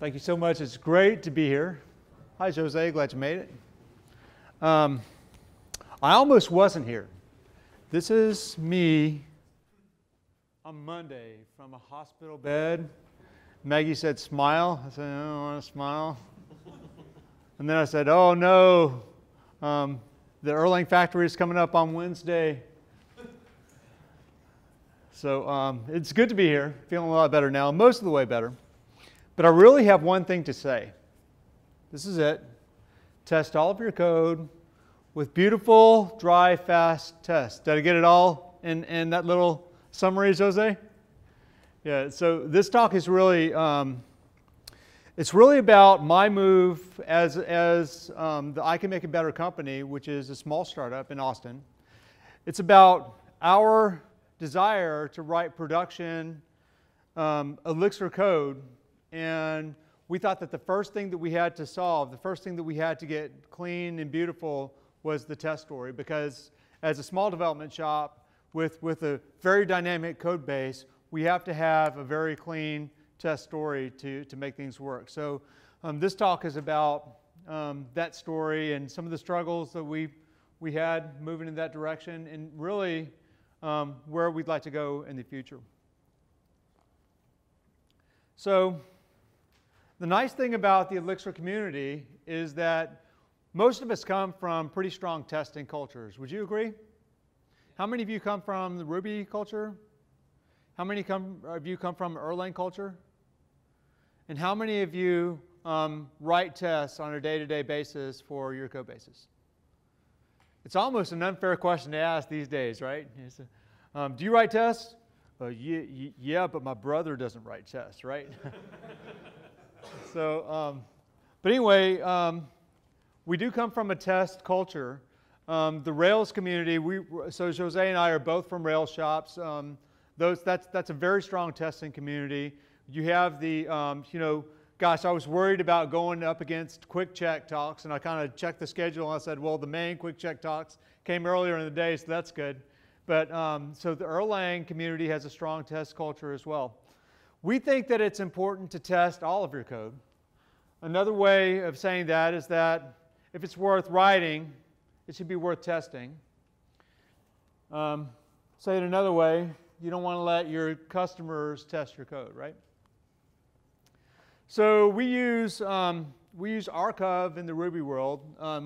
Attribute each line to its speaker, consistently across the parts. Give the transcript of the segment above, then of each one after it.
Speaker 1: Thank you so much. It's great to be here. Hi, Jose. Glad you made it. I almost wasn't here. This is me on Monday from a hospital bed. Maggie said, smile. I said, I don't want to smile. And then I said, oh, no. The Erlang factory is coming up on Wednesday. So it's good to be here. Feeling a lot better now, most of the way better. But I really have one thing to say. This is it. Test all of your code with beautiful, dry, fast tests. Did I get it all in that little summary, Jose? Yeah, so this talk is really, it's really about my move as the I Can Make a Better company, which is a small startup in Austin. It's about our desire to write production Elixir code. And we thought that the first thing that we had to solve, the first thing that we had to get clean and beautiful was the test story. Because as a small development shop with a very dynamic code base, we have to have a very clean test story to make things work. So this talk is about that story and some of the struggles that we had moving in that direction and really where we'd like to go in the future. So the nice thing about the Elixir community is that most of us come from pretty strong testing cultures. Would you agree? How many of you come from the Ruby culture? How many of you come from Erlang culture? And how many of you write tests on a day-to-day basis for your code bases? It's almost an unfair question to ask these days, right? Do you write tests? Yeah, but my brother doesn't write tests, right? So, but anyway, we do come from a test culture. The Rails community, so Jose and I are both from Rails shops. That's a very strong testing community. You have the, gosh, I was worried about going up against quick check talks, and I kind of checked the schedule, and I said, well, the main quick check talks came earlier in the day, so that's good. But so the Erlang community has a strong test culture as well. We think that it's important to test all of your code. Another way of saying that is that if it's worth writing, it should be worth testing. Say it another way, you don't want to let your customers test your code, right? So we use archive in the Ruby world.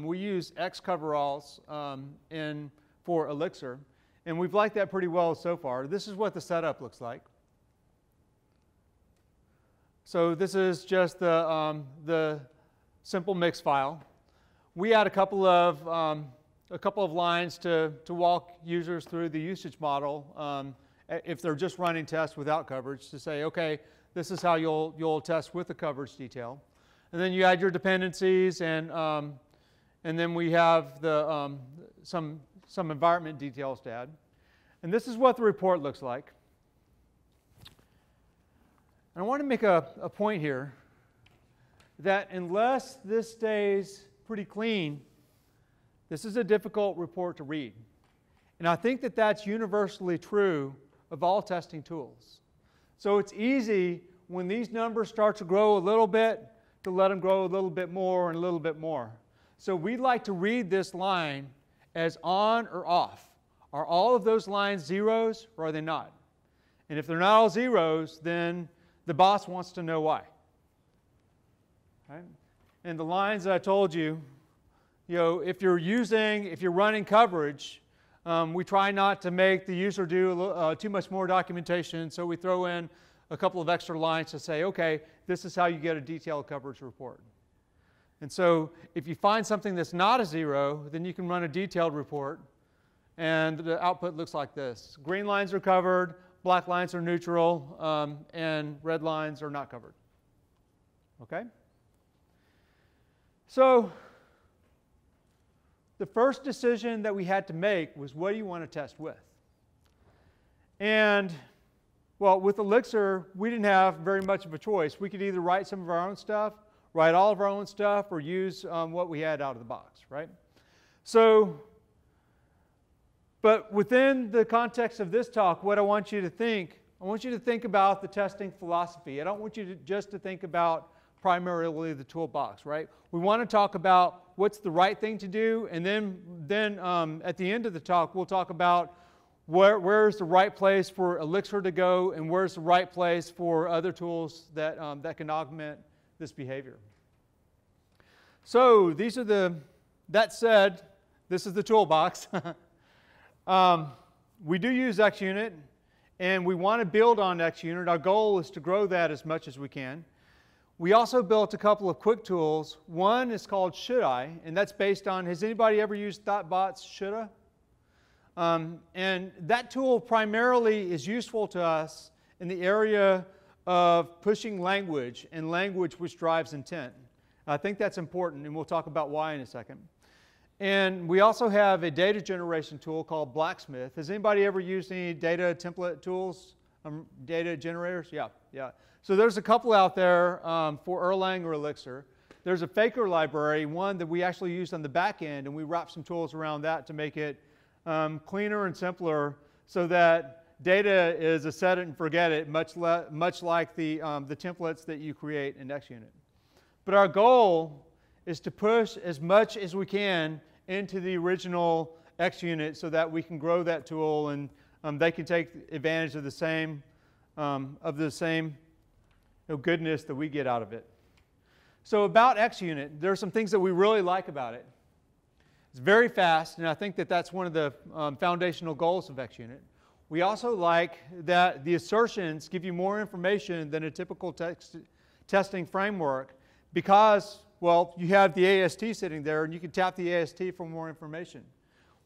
Speaker 1: We use X-coveralls for Elixir. And we've liked that pretty well so far. This is what the setup looks like. So this is just the simple mix file. We add a couple of lines to walk users through the usage model if they're just running tests without coverage to say, okay, this is how you'll test with the coverage detail. And then you add your dependencies, and then we have the some environment details to add. And this is what the report looks like. And I want to make a point here that unless this stays pretty clean, this is a difficult report to read. And I think that that's universally true of all testing tools. So it's easy when these numbers start to grow a little bit to let them grow a little bit more and a little bit more. So we'd like to read this line as on or off. Are all of those lines zeros or are they not? And if they're not all zeros, then the boss wants to know why. Right? And the lines that I told you, if you're running coverage, we try not to make the user do too much more documentation, so we throw in a couple of extra lines to say, okay, this is how you get a detailed coverage report. And so if you find something that's not a zero, then you can run a detailed report, and the output looks like this. Green lines are covered, black lines are neutral, and red lines are not covered. Okay? So the first decision that we had to make was, what do you want to test with? And, well, with Elixir, we didn't have very much of a choice. We could either write some of our own stuff, write all of our own stuff, or use what we had out of the box, right? So, but within the context of this talk, what I want you to think about the testing philosophy. I don't want you just to think about primarily the toolbox, right? We want to talk about what's the right thing to do, and then at the end of the talk, we'll talk about where's the right place for Elixir to go, and where's the right place for other tools that, that can augment this behavior. So these are that said, this is the toolbox. We do use XUnit, and we want to build on XUnit. Our goal is to grow that as much as we can. We also built a couple of quick tools. One is called Should I, and that's based on, has anybody ever used Thoughtbot's Shoulda? And that tool primarily is useful to us in the area of pushing language, and language which drives intent. I think that's important, and we'll talk about why in a second. And we also have a data generation tool called Blacksmith. Has anybody ever used any data template tools, data generators? Yeah. So there's a couple out there for Erlang or Elixir. There's a Faker library, one that we actually used on the back end, and we wrapped some tools around that to make it cleaner and simpler so that data is a set it and forget it, much like the templates that you create in XUnit. But our goal is to push as much as we can into the original XUnit so that we can grow that tool, and they can take advantage of the same goodness that we get out of it. So about XUnit, there are some things that we really like about it. It's very fast, and I think that that's one of the foundational goals of XUnit. We also like that the assertions give you more information than a typical testing framework because, well, you have the AST sitting there, and you can tap the AST for more information.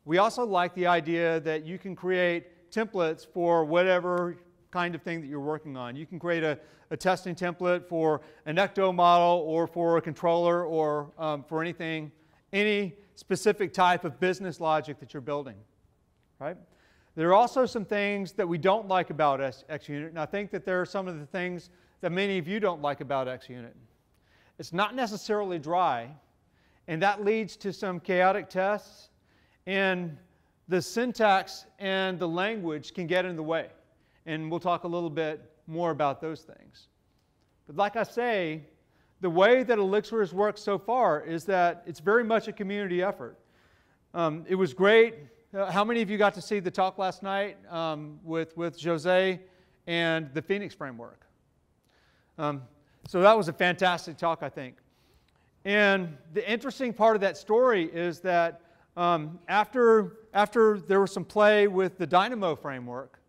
Speaker 1: We also like the idea that you can create templates for whatever kind of thing that you're working on. You can create a testing template for an ecto model or for a controller or for any specific type of business logic that you're building, right? There are also some things that we don't like about XUnit, and I think that there are some of the things that many of you don't like about XUnit. It's not necessarily dry, and that leads to some chaotic tests, and the syntax and the language can get in the way, and we'll talk a little bit more about those things. But like I say, the way that Elixir has worked so far is that it's very much a community effort. It was great. How many of you got to see the talk last night with Jose and the Phoenix framework? So that was a fantastic talk, I think. And the interesting part of that story is that after there was some play with the Dynamo framework,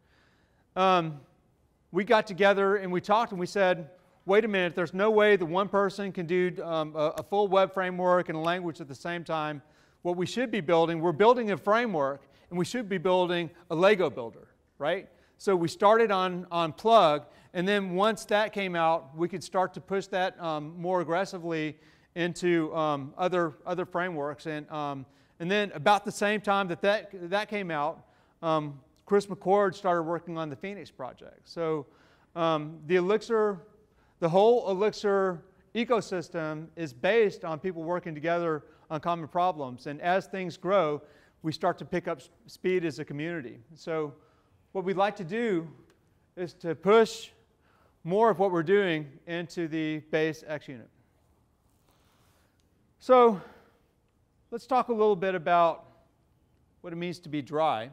Speaker 1: we got together and we talked and we said, wait a minute, there's no way that one person can do a full web framework and a language at the same time. What we should be building, we're building a framework, and we should be building a Lego builder, right? So we started on Plug, and then once that came out, we could start to push that more aggressively into other frameworks. And then about the same time that came out, Chris McCord started working on the Phoenix project. So the whole Elixir ecosystem is based on people working together on common problems. And as things grow, we start to pick up speed as a community. So what we'd like to do is to push more of what we're doing into the base XUnit. So let's talk a little bit about what it means to be dry.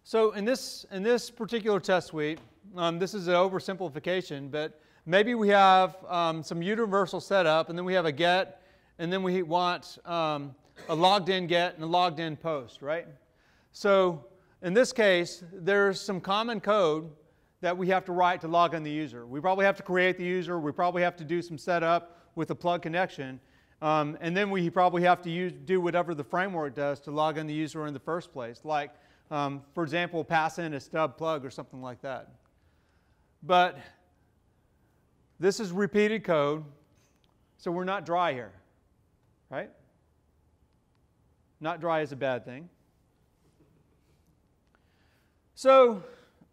Speaker 1: So in this particular test suite, this is an oversimplification, but maybe we have some universal setup, and then we have a get, and then we want a logged in get and a logged in post, right? So in this case, there's some common code that we have to write to log in the user. We probably have to create the user. We probably have to do some setup with a plug connection. And then we probably have to do whatever the framework does to log in the user in the first place, like, for example, pass in a stub plug or something like that. But this is repeated code, so we're not dry here, right? Not dry is a bad thing. So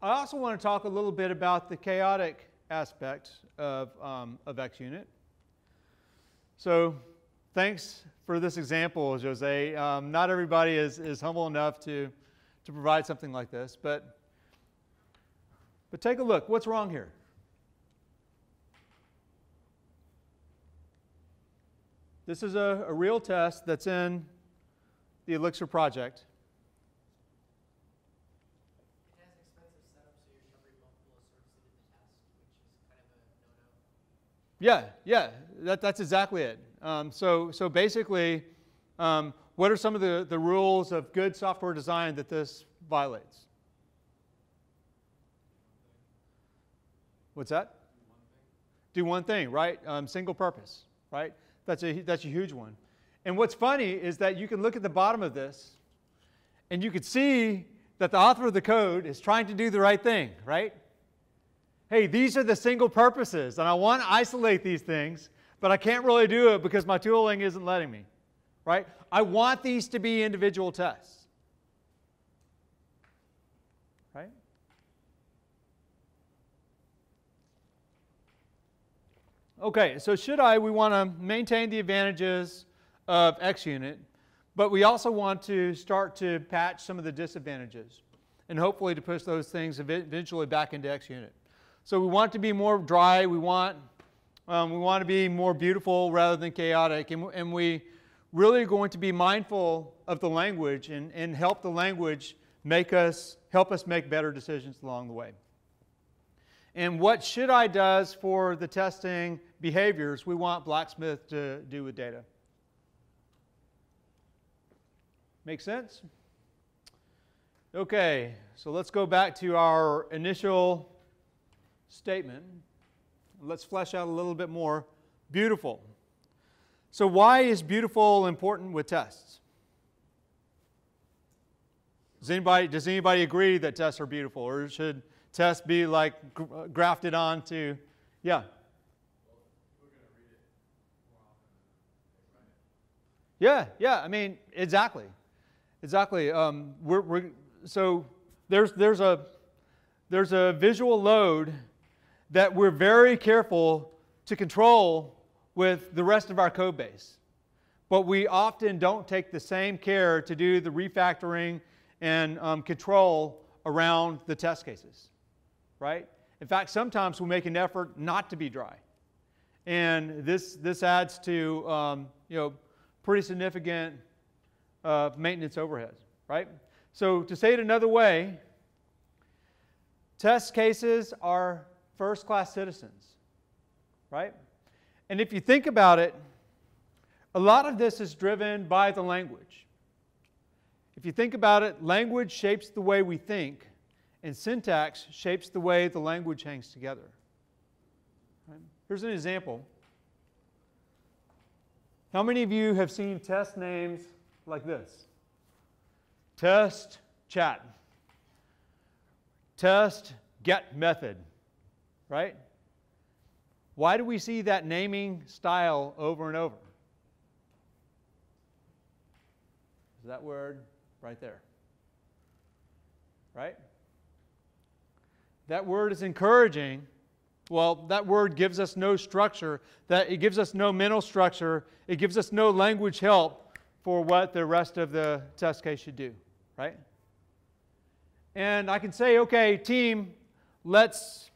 Speaker 1: I also want to talk a little bit about the chaotic aspect of XUnit. So thanks for this example, Jose. Not everybody is humble enough to provide something like this, but But take a look. What's wrong here? This is a real test that's in the Elixir project.
Speaker 2: It has expensive setup, so you're covering multiple asserts into the test, which is kind of a no-no.
Speaker 1: Yeah, that's exactly it. So basically, what are some of the rules of good software design that this violates? What's that? Do one thing, right? Single purpose, right? That's a huge one. And what's funny is that you can look at the bottom of this, and you can see that the author of the code is trying to do the right thing, right? Hey, these are the single purposes, and I want to isolate these things, but I can't really do it because my tooling isn't letting me, right? I want these to be individual tests, right? Okay, so we want to maintain the advantages of XUnit, but we also want to start to patch some of the disadvantages and hopefully to push those things eventually back into XUnit. So we want it to be more dry, we want to be more beautiful rather than chaotic, and we really are going to be mindful of the language and help the language help us make better decisions along the way. And what should I does for the testing behaviors we want Blacksmith to do with data. Make sense? Okay, so let's go back to our initial statement. Let's flesh out a little bit more. Beautiful. So why is beautiful important with tests? Does anybody agree that tests are beautiful, or should tests be like grafted onto? Yeah. Yeah. I mean, exactly. So there's a visual load that we're very careful to control with the rest of our code base, but we often don't take the same care to do the refactoring and control around the test cases, right? In fact, sometimes we make an effort not to be dry, and this adds to pretty significant maintenance overheads, right? So to say it another way, test cases are first-class citizens, right? And if you think about it, a lot of this is driven by the language. If you think about it, language shapes the way we think, and syntax shapes the way the language hangs together. Right? Here's an example. How many of you have seen test names like this? Test chat. Test get method. Right? Why do we see that naming style over and over? Is that word right there? Right? That word is encouraging. Well, that word gives us no structure. It gives us no mental structure. It gives us no language help for what the rest of the test case should do, right? And I can say, okay, team, let's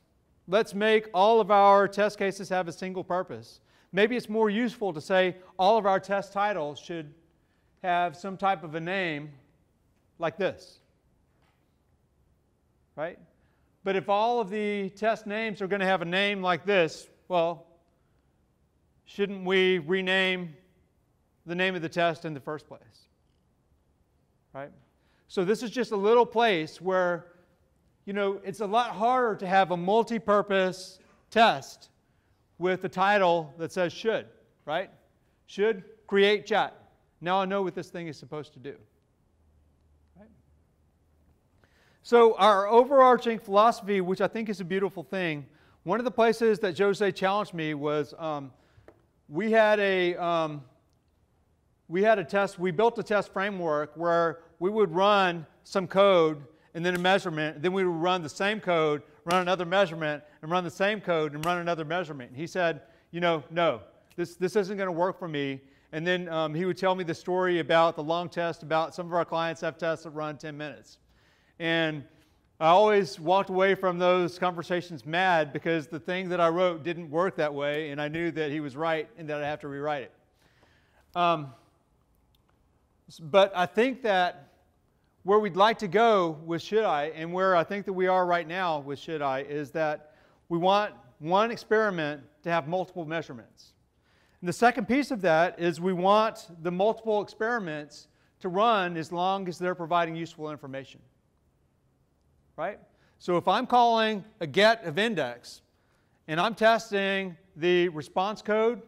Speaker 1: make all of our test cases have a single purpose. Maybe it's more useful to say all of our test titles should have some type of a name like this, right? But if all of the test names are going to have a name like this, well, shouldn't we rename the name of the test in the first place? Right? So this is just a little place where, it's a lot harder to have a multi-purpose test with a title that says should, right? Should create chat. Now I know what this thing is supposed to do. So our overarching philosophy, which I think is a beautiful thing, one of the places that Jose challenged me was we built a test framework where we would run some code and then a measurement, and then we would run the same code, run another measurement, and run the same code and run another measurement. And he said, no, this isn't going to work for me. And then he would tell me the story about the long test about some of our clients have tests that run 10 minutes. And I always walked away from those conversations mad because the thing that I wrote didn't work that way, and I knew that he was right and that I'd have to rewrite it. But I think that where we'd like to go with should I, and where I think that we are right now with should I, is that we want one experiment to have multiple measurements. And the second piece of that is we want the multiple experiments to run as long as they're providing useful information. Right? So if I'm calling a get of index and I'm testing the response code,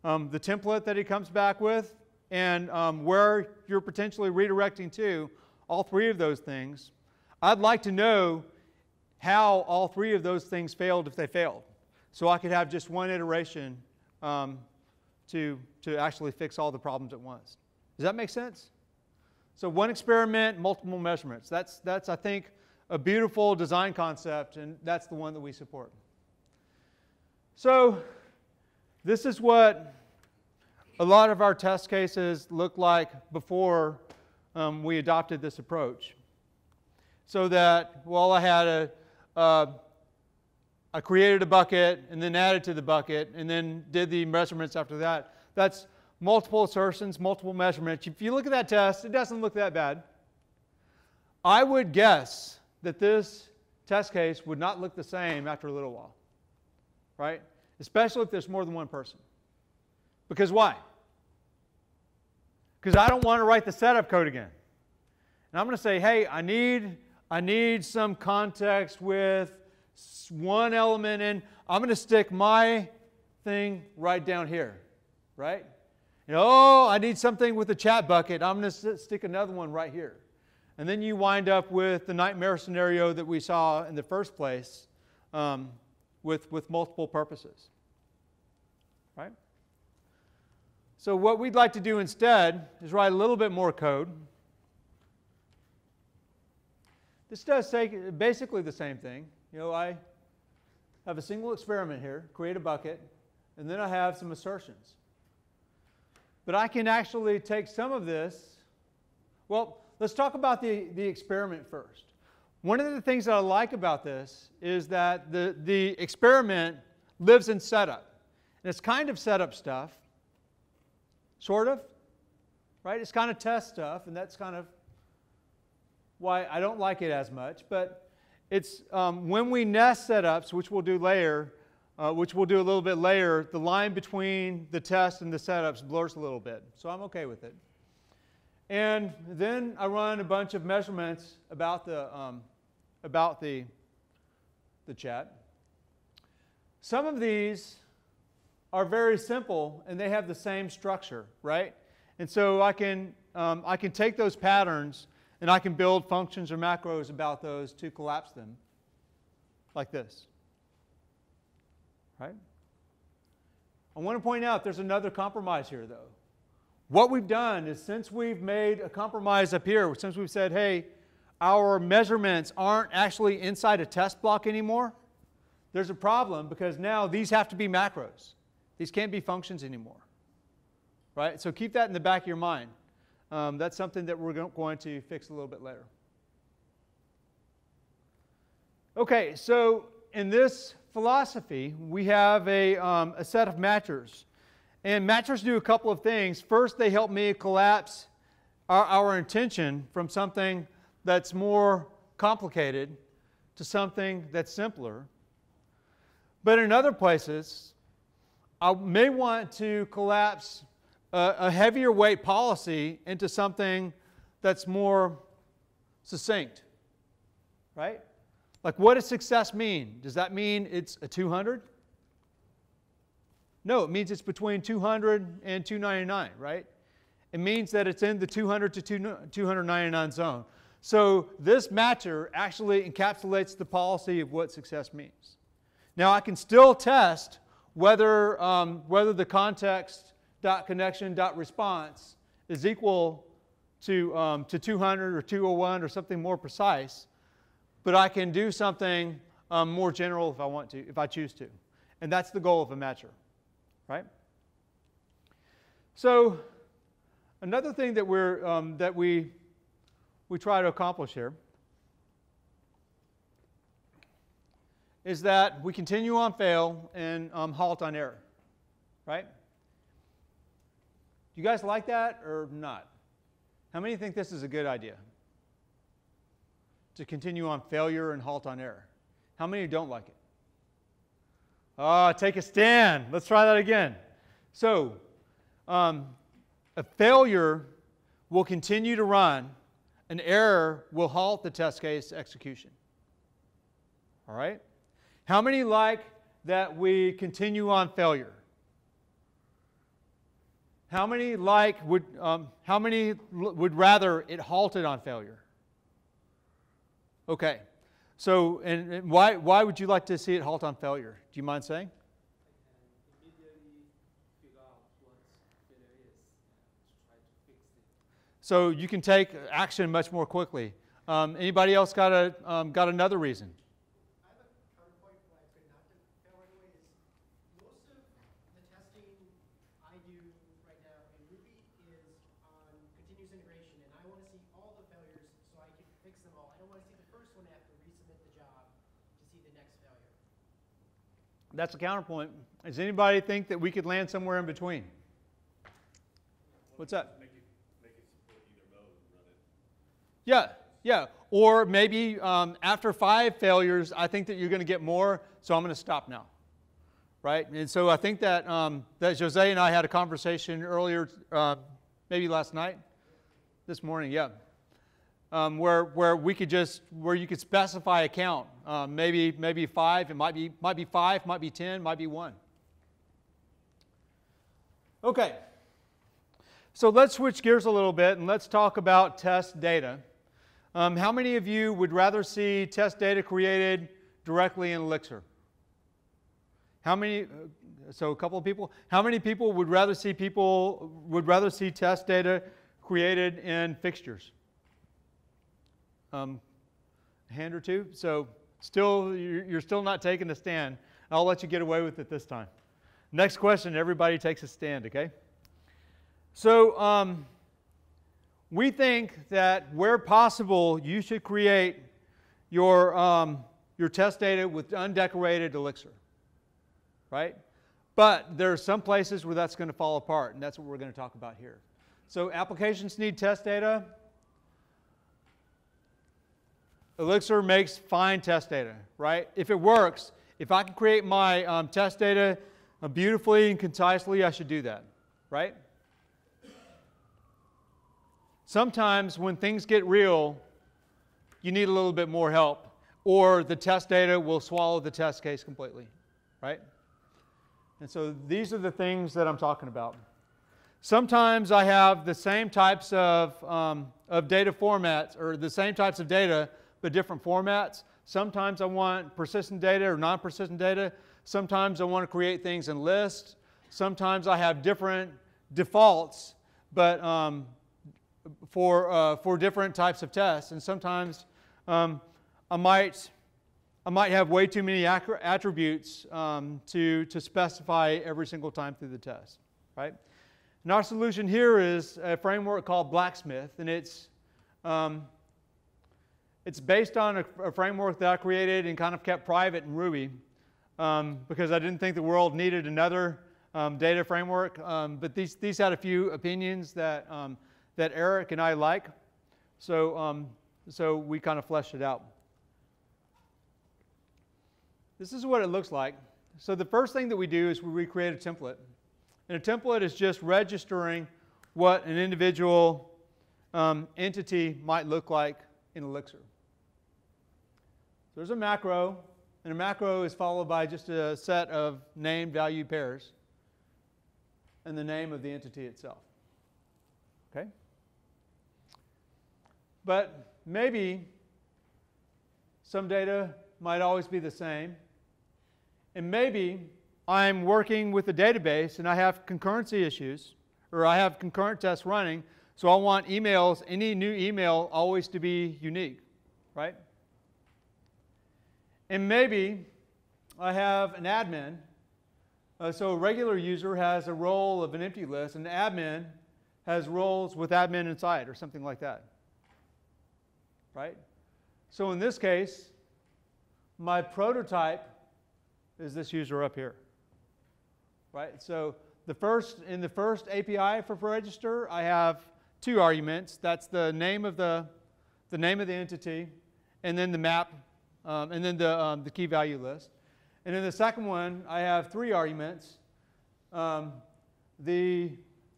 Speaker 1: the template that he comes back with, and where you're potentially redirecting to, all three of those things, I'd like to know how all three of those things failed if they failed. So I could have just one iteration to actually fix all the problems at once. Does that make sense? So one experiment, multiple measurements. That's I think, a beautiful design concept, and that's the one that we support. So this is what a lot of our test cases looked like before we adopted this approach. So that, well, I had I created a bucket and then added to the bucket and then did the measurements after that. That's multiple assertions, multiple measurements. If you look at that test, it doesn't look that bad. I would guess that this test case would not look the same after a little while, right? Especially if there's more than one person. Because why? Because I don't want to write the setup code again. And I'm going to say, hey, I need some context with one element in. I'm going to stick my thing right down here, right? You know, oh, I need something with a chat bucket. I'm going to stick another one right here. And then you wind up with the nightmare scenario that we saw in the first place with multiple purposes. Right? So what we'd like to do instead is write a little bit more code. This does say basically the same thing. You know, I have a single experiment here, create a bucket, and then I have some assertions. But I can actually take some of this. Well, let's talk about the experiment first. One of the things that I like about this is that the experiment lives in setup. And it's kind of setup stuff, sort of, right? It's kind of test stuff, and that's kind of why I don't like it as much. But it's when we nest setups, which we'll do later, which we'll do a little bit later, the line between the test and the setups blurs a little bit. So I'm okay with it. And then I run a bunch of measurements about the chat. Some of these are very simple, and they have the same structure, right? And so I can take those patterns, and I can build functions or macros about those to collapse them, like this, right? I want to point out there's another compromise here, though. What we've done is, since we've made a compromise up here, since we've said, hey, our measurements aren't actually inside a test block anymore, there's a problem because now these have to be macros. These can't be functions anymore, right? So keep that in the back of your mind. That's something that we're going to fix a little bit later. Okay, so in this philosophy, we have a set of matchers. And matchers do a couple of things. First, they help me collapse our intention from something that's more complicated to something that's simpler. But in other places, I may want to collapse a heavier weight policy into something that's more succinct, right? Like, what does success mean? Does that mean it's a 200? No, it means it's between 200 and 299, right? It means that it's in the 200 to 299 zone. So this matcher actually encapsulates the policy of what success means. Now I can still test whether the context.connection.response is equal to 200 or 201 or something more precise, but I can do something more general if I want to, if I choose to. And that's the goal of a matcher. Right? So another thing that we try to accomplish here is that we continue on fail and halt on error, right? Do you guys like that or not? How many think this is a good idea? To continue on failure and halt on error. How many don't like it? Take a stand. Let's try that again. So, a failure will continue to run. An error will halt the test case execution. All right? How many like that we continue on failure? How many would rather it halted on failure? Okay. So, and why would you like to see it halt on failure? Do you mind saying?
Speaker 2: Immediately figure out what failure is and try to fix it.
Speaker 1: So you can take action much more quickly. Anybody else got another reason?
Speaker 2: I have a counterpoint why it could not fail right away is most of the testing I do right now in Ruby is on continuous integration, and I want to see all the failures so I can fix them all. I don't want to see the first one have to resubmit the job to see the next failure.
Speaker 1: That's a counterpoint. Does anybody think that we could land somewhere in between? What's that?
Speaker 3: Make it support either mode and run it.
Speaker 1: Yeah. Or maybe after 5 failures, I think that you're going to get more, so I'm going to stop now. Right? And so I think that, that Jose and I had a conversation earlier, maybe last night, this morning, yeah. Where you could specify a count. Maybe 5, it might be 5, might be 10, might be 1. Okay. So let's switch gears a little bit and let's talk about test data. How many of you would rather see test data created directly in Elixir? How many? So a couple of people. How many people would rather see test data created in fixtures? A hand or two. So you're still not taking a stand. I'll let you get away with it this time. Next question. Everybody takes a stand. Okay. So we think that where possible, you should create your test data with undecorated Elixir, right? But there are some places where that's going to fall apart, and that's what we're going to talk about here. So applications need test data. Elixir makes fine test data, right? If it works, if I can create my test data beautifully and concisely, I should do that, right? Sometimes when things get real, you need a little bit more help, or the test data will swallow the test case completely, right? And so these are the things that I'm talking about. Sometimes I have the same types of data formats, or the same types of data, but different formats. Sometimes I want persistent data or non-persistent data. Sometimes I want to create things in lists. Sometimes I have different defaults, but for different types of tests, and sometimes I might have way too many attributes to specify every single time through the test, right? And our solution here is a framework called Blacksmith, and it's based on a framework that I created and kind of kept private in Ruby because I didn't think the world needed another data framework. But these had a few opinions that Eric and I like, so we kind of fleshed it out. This is what it looks like. So the first thing that we do is we recreate a template. And a template is just registering what an individual entity might look like in Elixir. So there's a macro, and a macro is followed by just a set of name-value pairs and the name of the entity itself. Okay? But maybe some data might always be the same. And maybe I'm working with a database and I have concurrency issues, or I have concurrent tests running, so I want emails, any new email, always to be unique, right? And maybe I have an admin. So a regular user has a role of an empty list, and an admin has roles with admin inside, or something like that. Right? So in this case, my prototype is this user up here, right? So in the first API for register, I have 2 arguments. That's the name of the entity, and then the map, and then the key value list. And in the second one, I have 3 arguments: the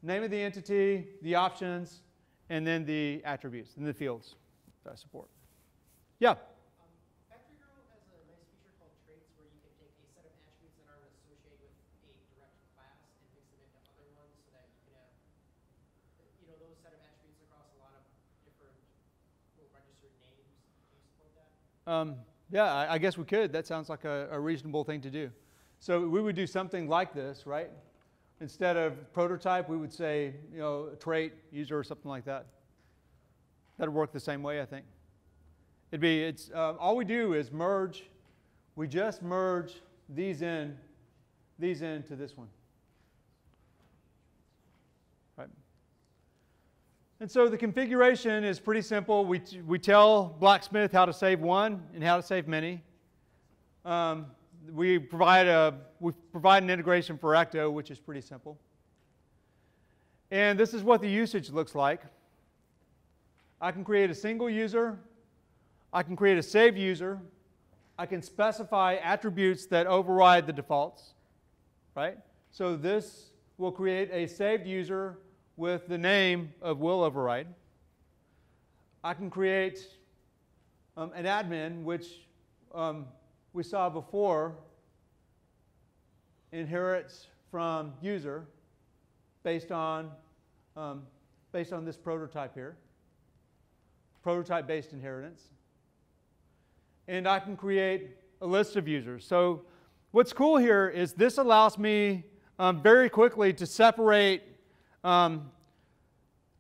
Speaker 1: name of the entity, the options, and then the attributes and the fields that I support. Yeah.
Speaker 2: Factory Girl has a nice feature called traits where you can take a set of attributes that aren't associated with a direct class and mix them into other ones so that you can have, those set of attributes across a lot of different registered names. Do you support that?
Speaker 1: Yeah, I guess we could. That sounds like a reasonable thing to do. So we would do something like this, right? Instead of prototype, we would say, trait, user, or something like that. That'd work the same way, I think. All we do is merge. We just merge these into this one. Right. And so the configuration is pretty simple. We tell Blacksmith how to save one and how to save many. We provide an integration for Ecto, which is pretty simple. And this is what the usage looks like. I can create a single user. I can create a saved user. I can specify attributes that override the defaults, right? So this will create a saved user with the name of will override. I can create an admin, which we saw before, inherits from user based on this prototype here, prototype-based inheritance. And I can create a list of users. So what's cool here is this allows me very quickly to separate the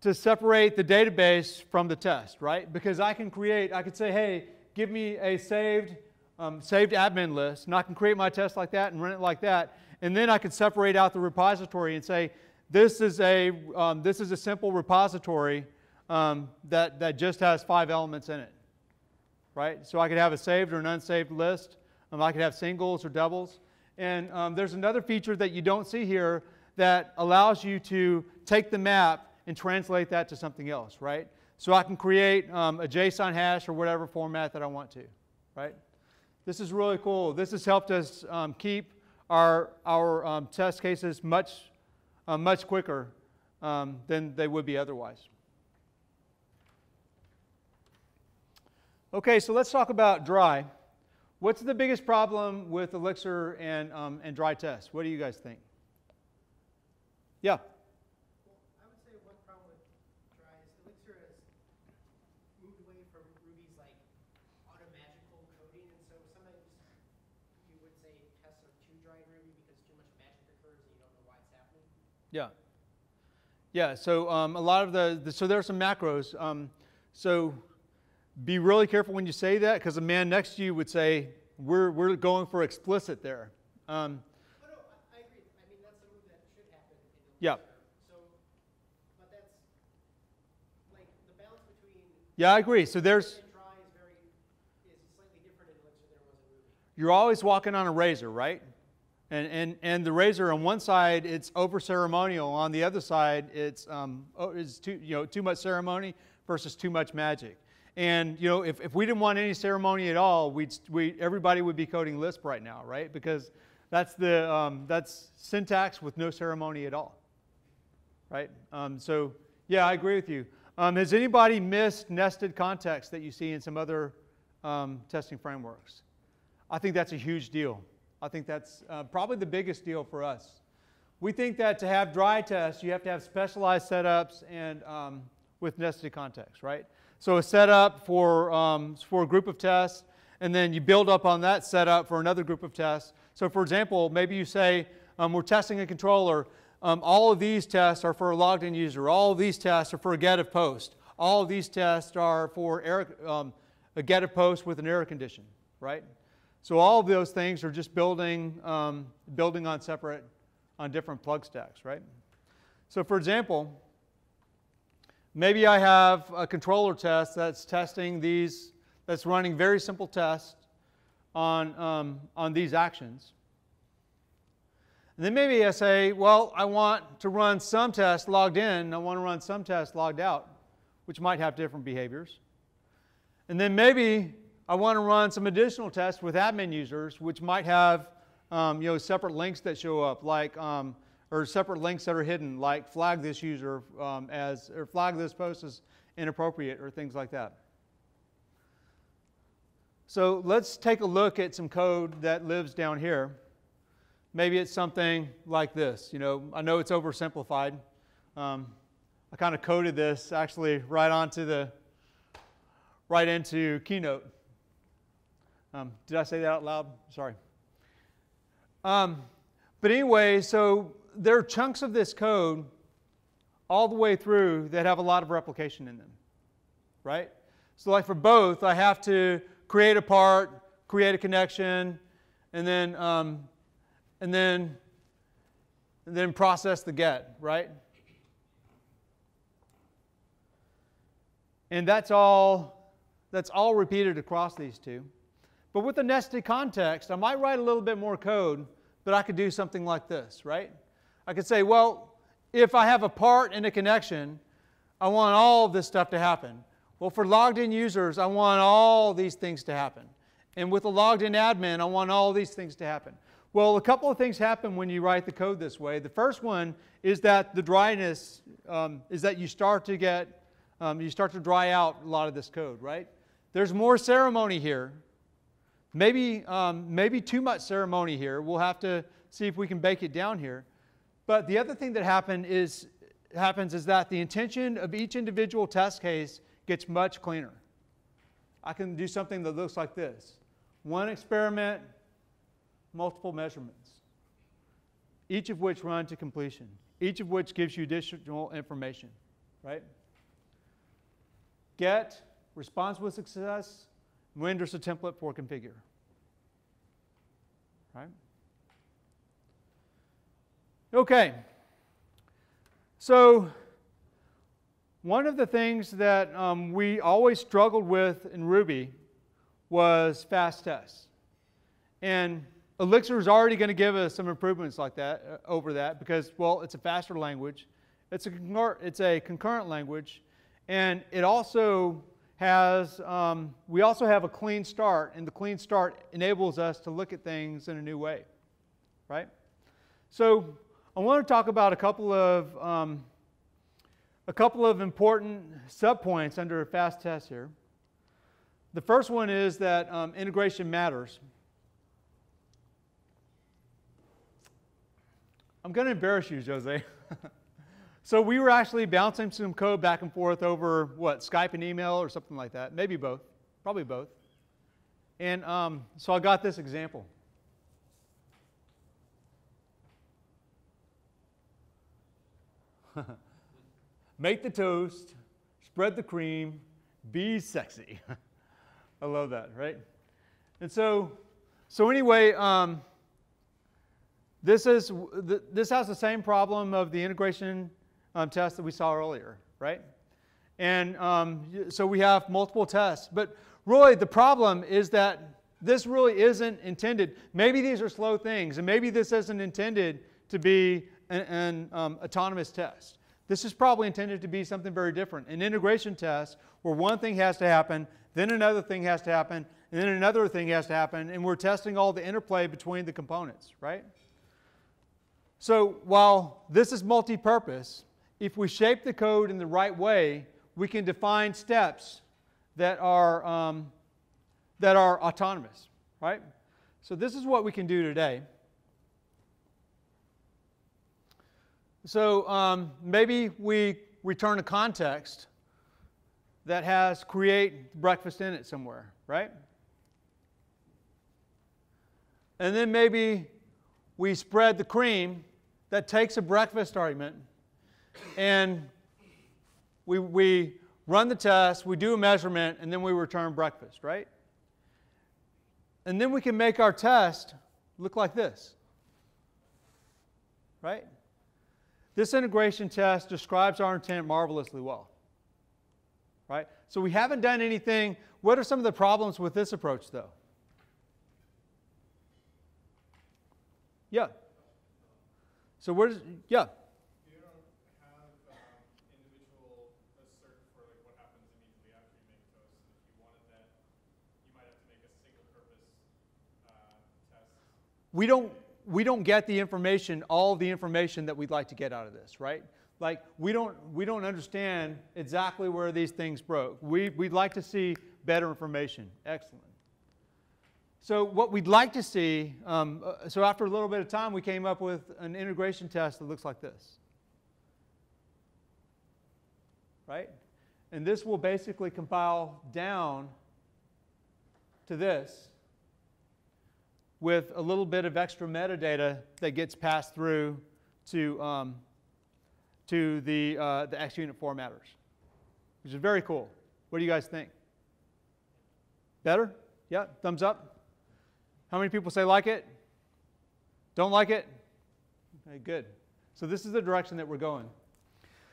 Speaker 1: database from the test, right? Because I could say, hey, give me a saved admin list, and I can create my test like that and run it like that, and then I can separate out the repository and say, this is a simple repository that just has 5 elements in it, right? So I could have a saved or an unsaved list. I could have singles or doubles. And there's another feature that you don't see here that allows you to take the map and translate that to something else, right? So I can create a JSON hash or whatever format that I want to, right? This is really cool. This has helped us keep our test cases much quicker than they would be otherwise. Okay, so let's talk about dry. What's the biggest problem with Elixir and dry tests? What do you guys think? Yeah.
Speaker 2: Well, I would say one problem with dry is Elixir has moved away from Ruby's automagical coding, and so sometimes you would say tests are too dry in Ruby because too much magic occurs and you don't know why it's happening.
Speaker 1: Yeah. Yeah. So a lot of so there are some macros. So be really careful when you say that, because the man next to you would say, we're going for explicit there.
Speaker 2: No, I agree. I mean, that's a move that should happen in Elixir.
Speaker 1: Yeah.
Speaker 2: So, but that's the balance between.
Speaker 1: Yeah, I agree. So there's.
Speaker 2: And dry is slightly different in Elixir than it was in Ruby.
Speaker 1: You're always walking on a razor, right? And the razor on one side, it's over ceremonial. On the other side, it's too much ceremony versus too much magic. And if we didn't want any ceremony at all, everybody would be coding Lisp right now, right? Because that's syntax with no ceremony at all, right? So yeah, I agree with you. Has anybody missed nested context that you see in some other testing frameworks? I think that's a huge deal. I think that's probably the biggest deal for us. We think that to have dry tests, you have to have specialized setups and with nested context, right? So a setup for a group of tests, and then you build up on that setup for another group of tests. So for example, maybe you say, we're testing a controller. All of these tests are for a logged in user. All of these tests are for a get of post. All of these tests are for a get of post with an error condition, right? So all of those things are just building on different plug stacks, right? So for example, maybe I have a controller test that's testing that's running very simple tests on these actions. And then maybe I say, well, I want to run some tests logged in, and I want to run some tests logged out, which might have different behaviors. And then maybe I want to run some additional tests with admin users, which might have separate links that show up, like or separate links that are hidden, like flag this user or flag this post as inappropriate, or things like that. So let's take a look at some code that lives down here. Maybe it's something like this. I know it's oversimplified. I kind of coded this actually right into Keynote. Did I say that out loud? Sorry. But anyway, so there are chunks of this code all the way through that have a lot of replication in them, right? So like for both, I have to create a part, create a connection, and then process the get, right? And that's all repeated across these two. But with the nested context, I might write a little bit more code, but I could do something like this, right? I could say, well, if I have a part and a connection, I want all of this stuff to happen. Well, for logged in users, I want all these things to happen. And with a logged in admin, I want all these things to happen. Well, a couple of things happen when you write the code this way. The first one is that the dryness is that you start to dry out a lot of this code, right? There's more ceremony here. Maybe too much ceremony here. We'll have to see if we can bake it down here. But the other thing that happens is that the intention of each individual test case gets much cleaner. I can do something that looks like this. One experiment, multiple measurements, each of which run to completion, each of which gives you additional information, right? Get, response with success, renders a template for configure, right? Okay, so one of the things that we always struggled with in Ruby was fast tests. And Elixir is already going to give us some improvements like that, over that, because, well, it's a faster language. It's a concurrent language. And it also has, we also have a clean start, and the clean start enables us to look at things in a new way, right? So I want to talk about a couple of important subpoints under fast tests here. The first one is that integration matters. I'm going to embarrass you, Jose. So we were actually bouncing some code back and forth over, what, Skype and email or something like that. Maybe both. Probably both. And so I got this example. Make the toast, spread the cream, be sexy. I love that, right? And so anyway, this has the same problem of the integration test that we saw earlier, right? And so we have multiple tests. But really, the problem is that this really isn't intended. Maybe these are slow things, and maybe this isn't intended to be an autonomous test. This is probably intended to be something very different. An integration test where one thing has to happen, then another thing has to happen, and then another thing has to happen, and we're testing all the interplay between the components, right? So while this is multi-purpose, if we shape the code in the right way, we can define steps that are autonomous, right? So this is what we can do today. So maybe we return a context that has create breakfast in it somewhere, right? And then maybe we spread the cream that takes a breakfast argument, and we run the test, we do a measurement, and then we return breakfast, right? And then we can make our test look like this, right? This integration test describes our intent marvelously well, right? So we haven't done anything. What are some of the problems with this approach, though? Yeah. So where does, yeah.
Speaker 3: You don't have individual assert for like what happens immediately after you make toast. And if you wanted that, you might have to make a single purpose test.
Speaker 1: We don't get the information, all the information that we'd like to get out of this, right? Like we don't understand exactly where these things broke. We'd like to see better information. Excellent. So what we'd like to see, so after a little bit of time, we came up with an integration test that looks like this. Right? And this will basically compile down to this with a little bit of extra metadata that gets passed through to the XUnit formatters, which is very cool. What do you guys think? Better? Yeah? Thumbs up? How many people say like it? Don't like it? Okay, good. So this is the direction that we're going.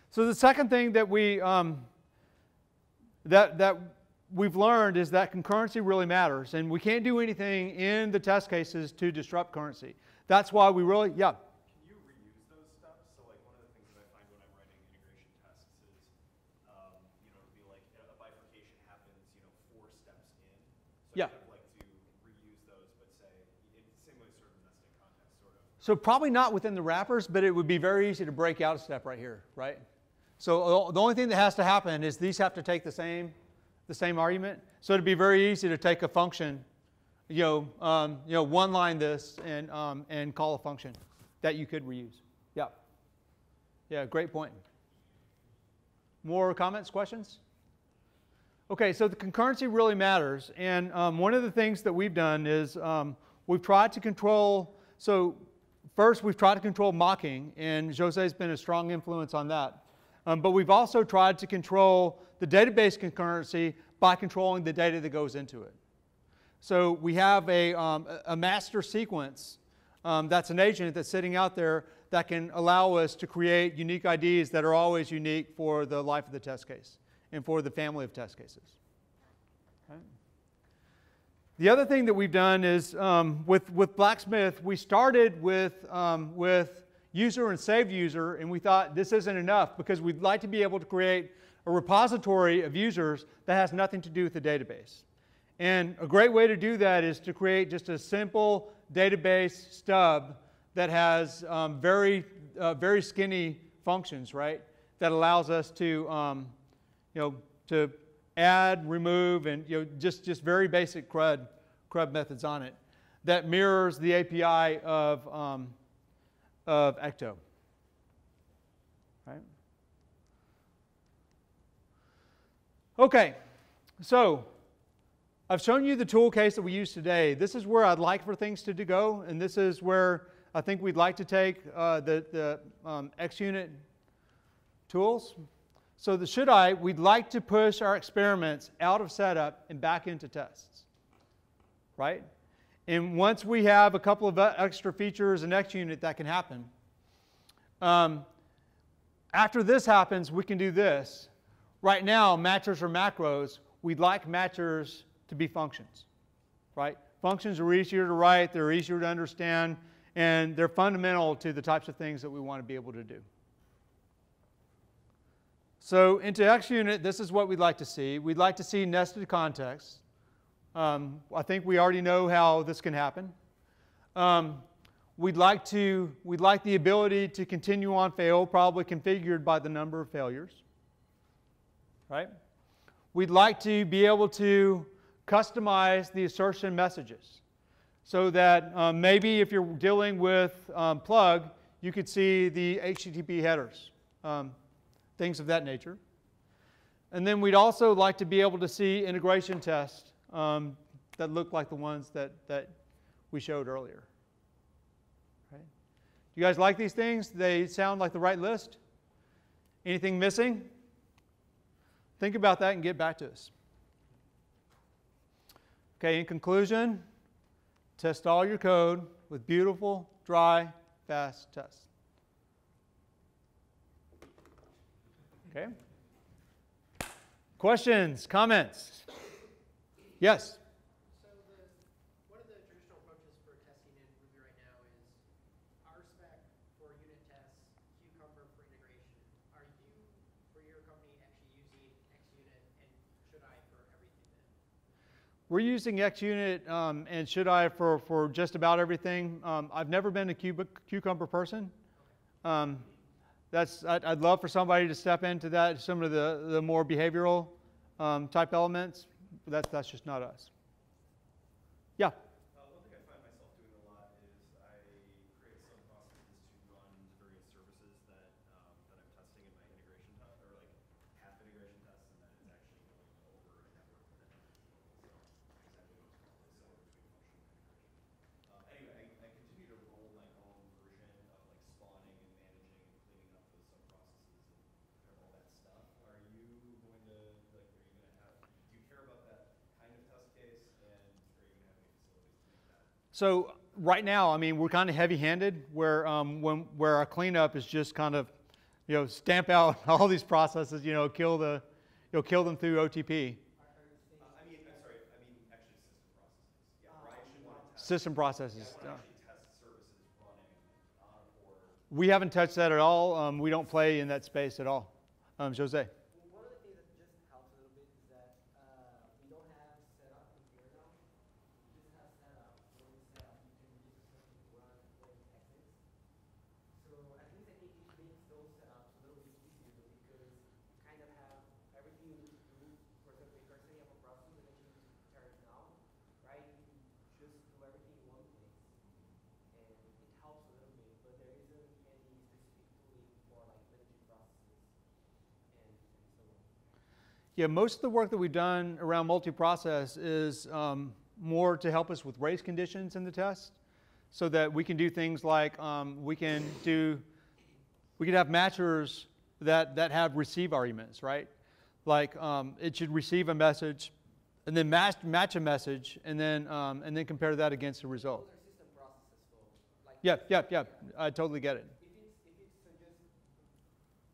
Speaker 1: So the second thing that we've learned is that concurrency really matters, and we can't do anything in the test cases to disrupt currency. That's why we really, yeah.
Speaker 3: Can you reuse those steps? So like one of the things that I find when I'm writing integration tests is, it'll be like a bifurcation happens, 4 steps in. So
Speaker 1: Yeah.
Speaker 3: I kind of like to reuse those, but say, it's the same way sort of nesting context, sort of.
Speaker 1: So probably not within the wrappers, but it would be very easy to break out a step right here, right? So the only thing that has to happen is these have to take the same argument. So it'd be very easy to take a function, one line this and call a function that you could reuse. Yeah. Yeah, great point. More comments, questions? Okay, so the concurrency really matters. And one of the things that we've done is we've tried to control, so first we've tried to control mocking, and Jose's been a strong influence on that. But we've also tried to control the database concurrency by controlling the data that goes into it. So we have a master sequence that's an agent that's sitting out there that can allow us to create unique IDs that are always unique for the life of the test case and for the family of test cases. Right? The other thing that we've done is with Blacksmith, we started with user and saved user, and we thought this isn't enough because we'd like to be able to create a repository of users that has nothing to do with the database. And a great way to do that is to create just a simple database stub that has very skinny functions, right? That allows us to to add, remove, and just very basic CRUD methods on it that mirrors the API of Ecto. Right? Okay, so I've shown you the tool case that we use today. This is where I'd like for things to go, and this is where I think we'd like to take the XUnit tools. So we'd like to push our experiments out of setup and back into tests, right? And once we have a couple of extra features in XUnit that can happen, after this happens, we can do this. Right now, matchers are macros. We'd like matchers to be functions, right? Functions are easier to write, they're easier to understand, and they're fundamental to the types of things that we want to be able to do. So into XUnit, this is what we'd like to see. We'd like to see nested contexts. I think we already know how this can happen. We'd like the ability to continue on fail, probably configured by the number of failures. Right? We'd like to be able to customize the assertion messages so that maybe if you're dealing with plug, you could see the HTTP headers, things of that nature. And then we'd also like to be able to see integration tests that look like the ones that we showed earlier. Right? Do you guys like these things? They sound like the right list? Anything missing? Think about that and get back to us. Okay, in conclusion, test all your code with beautiful, dry, fast tests. Okay? Questions, comments? Yes?
Speaker 2: So one of the traditional approaches for testing in Ruby right now is
Speaker 1: We're using XUnit and should I for just about everything. I've never been a Cucumber person. I'd love for somebody to step into that, some of the more behavioral type elements. But that's just not us. Yeah.
Speaker 4: One thing I find myself doing a lot is I create some processes to run the various services that I'm testing in my integration test, or like half integration tests, and then it's actually going over a network within it. So exactly what's called the seller between function and integration. Anyway, I continue to roll my own version of like spawning and managing and cleaning up those subprocesses and kind of all that stuff. Are you going to like? Are you going to have? Do you care about that kind of test case? And are you going to have any facilities to make that?
Speaker 1: So right now, I mean, we're kind of heavy-handed, where our cleanup is just kind of, stamp out all these processes, kill them through OTP.
Speaker 4: I mean actually system processes. Yeah, where I should want to test.
Speaker 1: System processes.
Speaker 4: Yeah, I want to actually test services running on a port.
Speaker 1: We haven't touched that at all. We don't play in that space at all. Jose.
Speaker 2: One of the things that just helps a little bit is that we don't have setup in here now. We just have setup. When we set up, you can just run when it exits. So at least I think it makes those setups a little bit easier because you kind of have everything you need to do. For example, if you're setting up a process and then you need to tear it down, right? You can just do everything in one place. And it helps a little bit, but there isn't any specific tooling for like managing processes and so on.
Speaker 1: Yeah, most of the work that we've done around multi-process is more to help us with race conditions in the test, so that we can do things like we can have matchers that have receive arguments, right? Like it should receive a message, and then match a message, and then compare that against the result.
Speaker 2: Those are system processes, though. Like
Speaker 1: Yeah. I totally get it.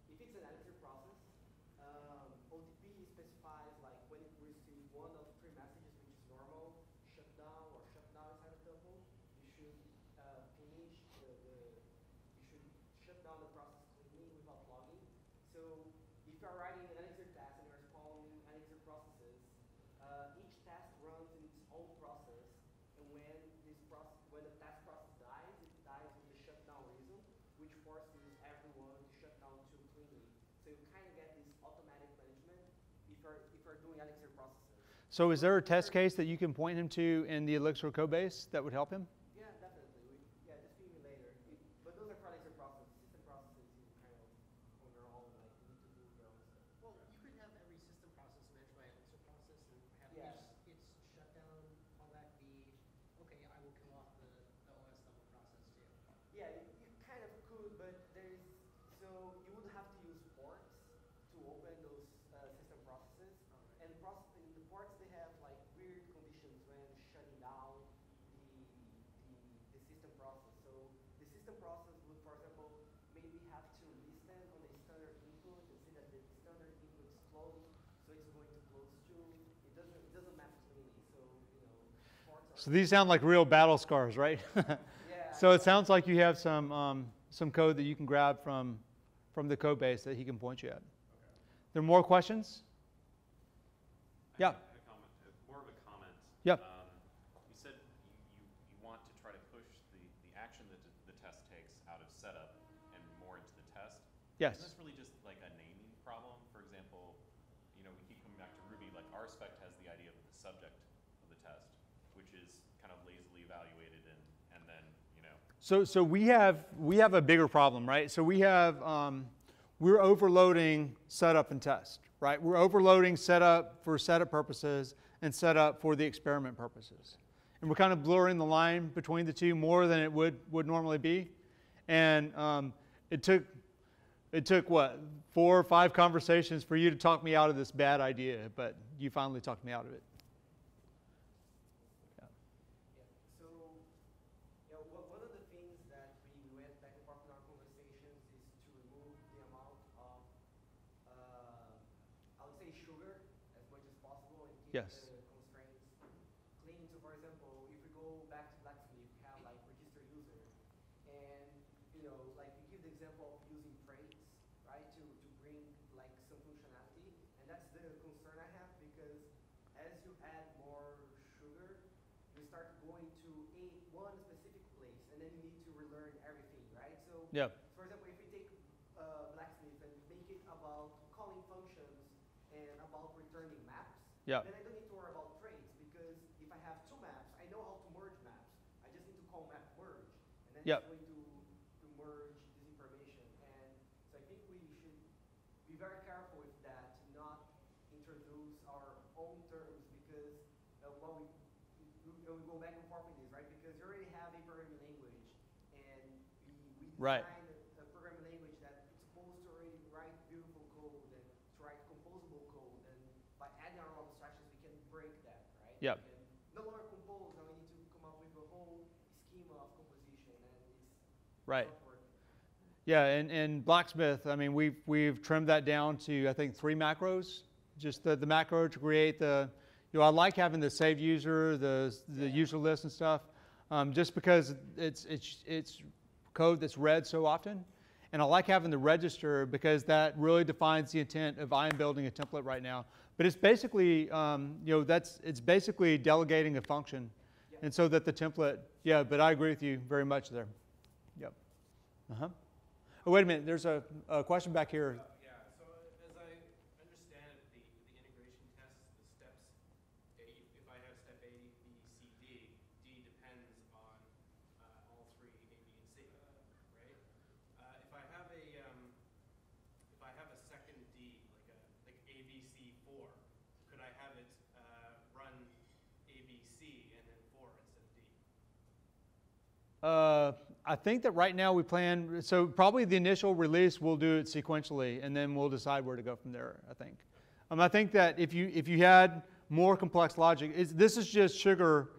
Speaker 2: If it's an Elixir process, OTP specifies like when it receives one of three messages, which is normal, shutdown, or shutdown inside a tuple, you should finish you should shut down the process cleanly without logging. So if you're writing an Elixir test and you're spawning Elixir processes, each test runs in its own process, and when the test process dies, it dies with the shutdown reason, which forces everyone to shut down too cleanly. So you kind of get this automatic management if you're doing Elixir processes.
Speaker 1: So is there a test case that you can point him to in the Elixir code base that would help him?
Speaker 2: Yeah, definitely. Just ping me later. But those are for Elixir processes. System processes, you kind of on your own, like you need to do your own stuff.
Speaker 5: Well, you could have every system process managed by Elixir process and have its shutdown callback be, okay, I will kill off the OS level process too.
Speaker 2: Yeah, you kind of could, but so you would have to use ports to open those system processes. And in the ports, they have like weird conditions when shutting down the system process. So the system process would, for example, maybe have to listen on the standard input and see that the standard input is closed, so it's going to close too. It doesn't map cleanly. So ports are.
Speaker 1: So these sound like real battle scars, right?
Speaker 2: Yeah.
Speaker 1: So it sounds like you have some code that you can grab from the code base that he can point you at.
Speaker 4: Okay.
Speaker 1: There are more questions? Yeah.
Speaker 6: I have a comment, more of a comment.
Speaker 1: Yep.
Speaker 6: You said you want to try to push the action that the test takes out of setup and more into the test.
Speaker 1: Yes.
Speaker 6: Is this really just like a naming problem? For example, we keep coming back to Ruby, like our spec has the idea of the subject of the test, which is kind of lazily evaluated and then,
Speaker 1: So we have a bigger problem, right? So we're overloading setup and test, right? We're overloading setup for setup purposes and setup for the experiment purposes. And we're kind of blurring the line between the two more than it would normally be. And it took what, 4 or 5 conversations for you to talk me out of this bad idea, but you finally talked me out of it.
Speaker 2: One of the things that we went back and forth in our conversations is to remove the amount of, I would say, sugar as much as possible and keep
Speaker 1: Yes.
Speaker 2: the constraints clean. So, for example, if we go back to Blacksmith, we have like register user, and like we give the example of using traits, right, to bring like some functionality, and that's the concern I have because as you add more
Speaker 7: and then you need to relearn everything, right? So,
Speaker 1: Yeah.
Speaker 7: for example, if you take Blacksmith and make it about calling functions and about returning maps,
Speaker 1: Yeah.
Speaker 7: then I don't need to worry about traits, because if I have two maps, I know how to merge maps. I just need to call map merge, and then
Speaker 1: Yep.
Speaker 7: it's going to merge this information. And so I think we should be very careful with that, to not introduce our own terms, because when we go back and forth with this, right? Because you already have a programming language, and we
Speaker 1: Right.
Speaker 7: designed a programming language that it's supposed to already write beautiful code and to write composable code, and by adding our own abstractions, we can break that, right?
Speaker 1: Yep.
Speaker 7: We can no longer compose, now we need to come up with a whole schema of composition, and it's
Speaker 1: Right.
Speaker 7: not working.
Speaker 1: Yeah, and Blacksmith, I mean, we've trimmed that down to, I think, 3 macros. Just the macro to create the, I like having the saved user, the user list and stuff, just because it's code that's read so often. And I like having the register because that really defines the intent of I am building a template right now. But it's basically, it's basically delegating a function. And so that the template, yeah, but I agree with you very much there. Yep. Uh-huh. Oh, wait a minute, there's a question back here.
Speaker 8: Yeah, so as I understand it, the integration test, the steps, if I have step A, B, C, D, D depends on all 3, A, B, and C, right? If I have a second D, like A, B, C, 4, could I have it run A, B, C, and then 4 instead of D?
Speaker 1: I think that right now we plan, so probably the initial release we'll do it sequentially, and then we'll decide where to go from there, I think. I think that if you had more complex logic, this is just sugar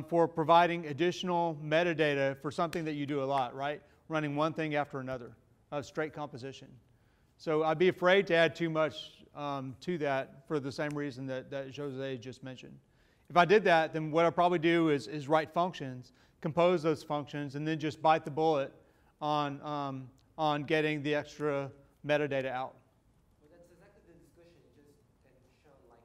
Speaker 1: for providing additional metadata for something that you do a lot, right? Running one thing after another, straight composition. So I'd be afraid to add too much to that for the same reason that Jose just mentioned. If I did that, then what I'd probably do is write functions, compose those functions, and then just bite the bullet on getting the extra metadata out.
Speaker 7: Well, that's exactly the discussion just shown, like,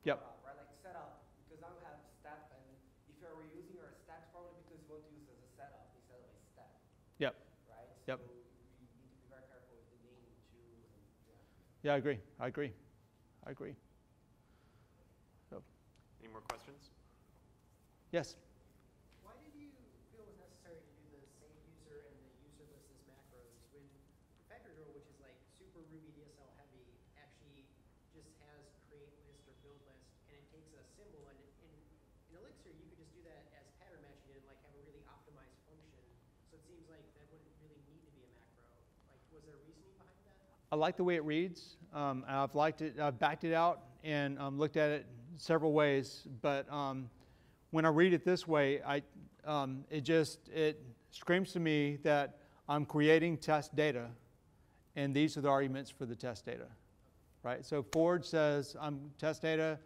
Speaker 1: Yep.
Speaker 7: right? Like setup, because now we have step, and if you're reusing your steps, probably because you want to use it as a setup instead of a step,
Speaker 1: Yep.
Speaker 7: right?
Speaker 1: Yep.
Speaker 7: So we need to be very careful with the naming too. And,
Speaker 1: Yeah, I agree. So,
Speaker 6: Any more questions?
Speaker 1: yes.
Speaker 5: Why did you feel it was necessary to do the save user and the user list as macros when Factory Girl, which is like super Ruby DSL heavy, actually just has create list or build list, and it takes a symbol, and in Elixir you could just do that as pattern matching and like have a really optimized function. So it seems like that wouldn't really need to be a macro. Like, was there reasoning behind that?
Speaker 1: I like the way it reads. I've liked it. I've backed it out and looked at it several ways. But when I read it this way, it screams to me that I'm creating test data, and these are the arguments for the test data, right? So Forge says I'm test data.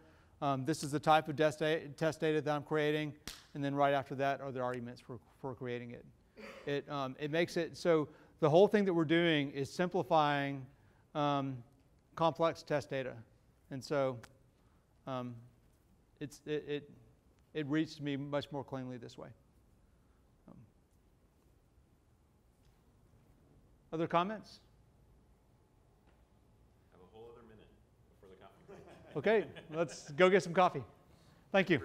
Speaker 1: This is the type of test data that I'm creating, and then right after that are the arguments for creating it. It makes it so the whole thing that we're doing is simplifying complex test data, and so it reads to me much more cleanly this way. Other comments?
Speaker 6: Have a whole other minute before the coffee break.
Speaker 1: Okay, let's go get some coffee. Thank you.